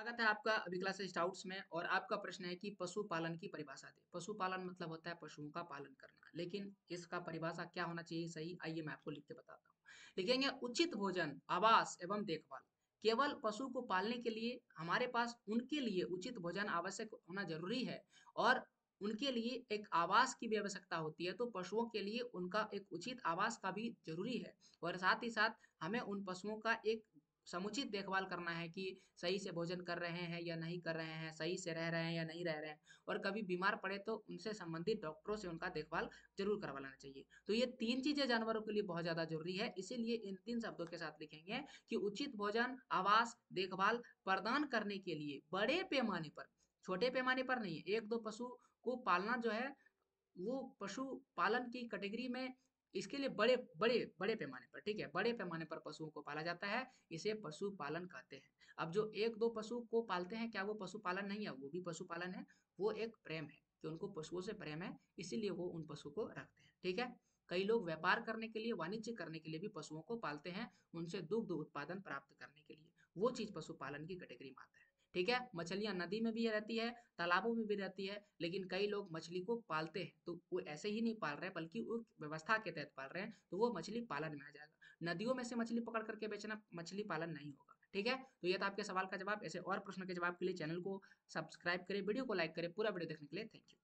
स्वागत है आपका अभी क्लास स्टाउट्स में। और आपका प्रश्न है कि पशुपालन की परिभाषा दे। पशुपालन मतलब होता है पशुओं का पालन करना, लेकिन इसका परिभाषा क्या होना चाहिए सही, आइए मैं आपको लिख के बताता हूँ। लिखेंगे उचित भोजन, आवास एवं देखभाल। केवल पशु को पालने के लिए हमारे पास उनके लिए उचित भोजन आवश्यक होना जरूरी है, और उनके लिए एक आवास की भी आवश्यकता होती है। तो पशुओं के लिए उनका एक उचित आवास का भी जरूरी है। और साथ ही साथ हमें उन पशुओं का एक समुचित देखभाल करना है कि सही से भोजन कर रहे हैं या नहीं कर रहे हैं, सही से रह रहे हैं या नहीं रह रहे हैं। और कभी बीमार पड़े तो उनसे संबंधित डॉक्टरों से उनका देखभाल जरूर करवा लेना चाहिए। तो ये तीन चीजें जानवरों के लिए बहुत ज्यादा जरूरी है, इसीलिए इन तीन शब्दों के साथ लिखेंगे कि उचित भोजन, आवास, देखभाल प्रदान करने के लिए बड़े पैमाने पर, छोटे पैमाने पर नहीं, एक दो पशु को पालना जो है वो पशु पालन की कैटेगरी में, इसके लिए बड़े बड़े बड़े पैमाने पर, ठीक है, बड़े पैमाने पर पशुओं को पाला जाता है, इसे पशुपालन कहते हैं। अब जो एक दो पशु को पालते हैं, क्या वो पशुपालन नहीं है? वो भी पशुपालन है। वो एक प्रेम है कि उनको पशुओं से प्रेम है, इसीलिए वो उन पशु को रखते हैं, ठीक है। कई लोग व्यापार करने के लिए, वाणिज्य करने के लिए भी पशुओं को पालते हैं, उनसे दुग्ध उत्पादन प्राप्त करने के लिए। वो चीज पशुपालन की कैटेगरी में आता है, ठीक है। मछलियां नदी में भी रहती है, तालाबों में भी रहती है, लेकिन कई लोग मछली को पालते हैं तो वो ऐसे ही नहीं पाल रहे, बल्कि वो व्यवस्था के तहत पाल रहे हैं, तो वो मछली पालन में आ जाएगा। नदियों में से मछली पकड़ करके बेचना मछली पालन नहीं होगा, ठीक है। तो ये था आपके सवाल का जवाब। ऐसे और प्रश्नों के जवाब के लिए चैनल को सब्सक्राइब करें, वीडियो को लाइक करें। पूरा वीडियो देखने के लिए थैंक यू।